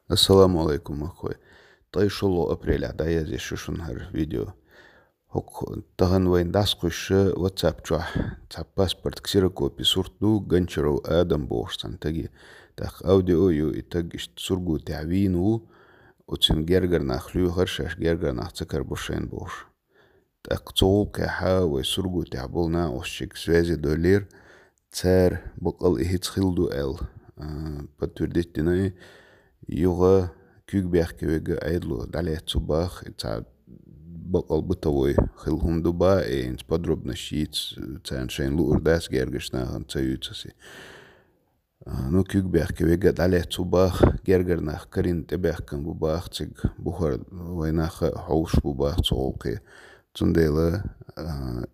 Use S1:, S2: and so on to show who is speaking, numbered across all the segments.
S1: Ассаламу алейкум, ахой. Тайшулу апреля, да я здесь шушунхар видео. Хок таган вайн дас кушы WhatsApp чуах. Та паспорт ксира копи сурту ганчару адам борстан таги. Так аудио ю и тагиш сургу тавину. Уцин гергар нахлю харшаш гергар нах цакар бушен борш. Так цол каха вай сургу табулна осчик связи долир. Цар бокал ихит хилду эл. Подтвердить юга кюгбях кевега айдлу далее цубах это бокал бытовой хилхум дуба и инс подробно щит цаншейн лурдас гергешна цаюцаси. Ну кюгбях кевега далее цубах гергернах карин тебях кан бубах циг бухар войнах хауш бубах цолки цундела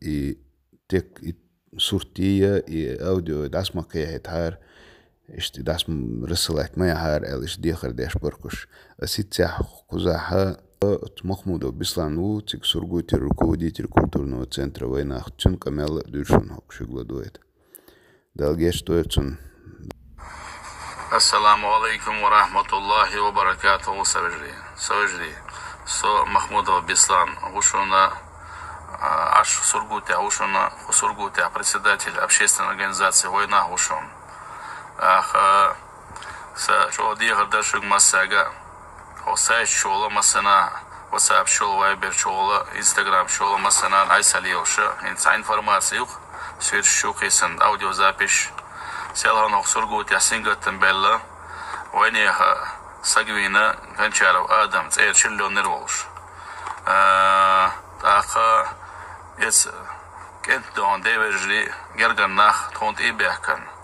S1: и тек и суртия и аудио дасмакая тар اشتي داس رسلت ما يهار الش ديخر داش بركش اسيتح قزاحة مخمودو بسلانو تيك سرغو تيركودي تيركультурного центра война чун камел душун хок шугладует далгеш тоецун.
S2: Ассаламу алейкум ва рахматуллахи ва баракатуху савежри со Махмудова Беслан ушуна аш сургуте ушуна сургуте председатель общественной организации война ушун شو دي غدا شو مساجا أو سايت شغله مثلا واتساب شغله وايبر شغله إنستغرام شغله مثلا عايز عليوشة إنسان إنفورماسيو سير شو قيسن أوديو زابيش سيلها نخسر قوت يحسين قتن بيلا وينيها سجوينا كنشارو آدم تأير شلو نروش تاخا يس كنت دون ديفرجلي جرجر ناخ تونت إيه بيحكن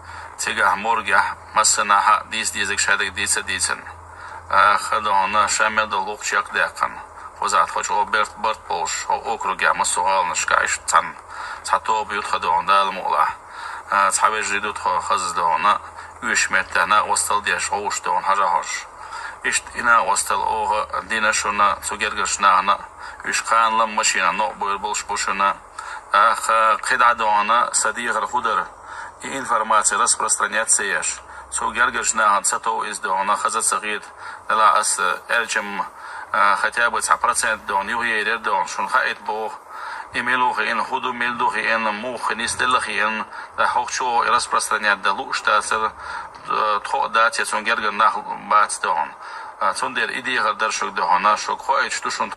S2: تيجا مورجع مثلا ديزك شادك ديسن خدونا شامل دلوق شيك داقن وزات خوش او برت بوش او اوكروجع مسوال نشكايش تن تاتو بيوت خدون دال مولا صحابي جديد خزز دونا يشمتنا وصل ديش اوش دون حاجه اشت انا وصل اوه دينا شونا سوغرغشنا يش خان لم ماشينا نو بولش بوشنا قيد دونا صديق الخضر и информация распространяться ешь. Сугергаш на ансато из дона хазат сагид дала ас элчем хотя бы 100% дон югер дон шун хайт бо имелух ин худу милдух ин мух нистелх ин да хохчо распространять далу штасер то дате сугергар на бац дон. Сундер идея даршук дона шок хайт что шун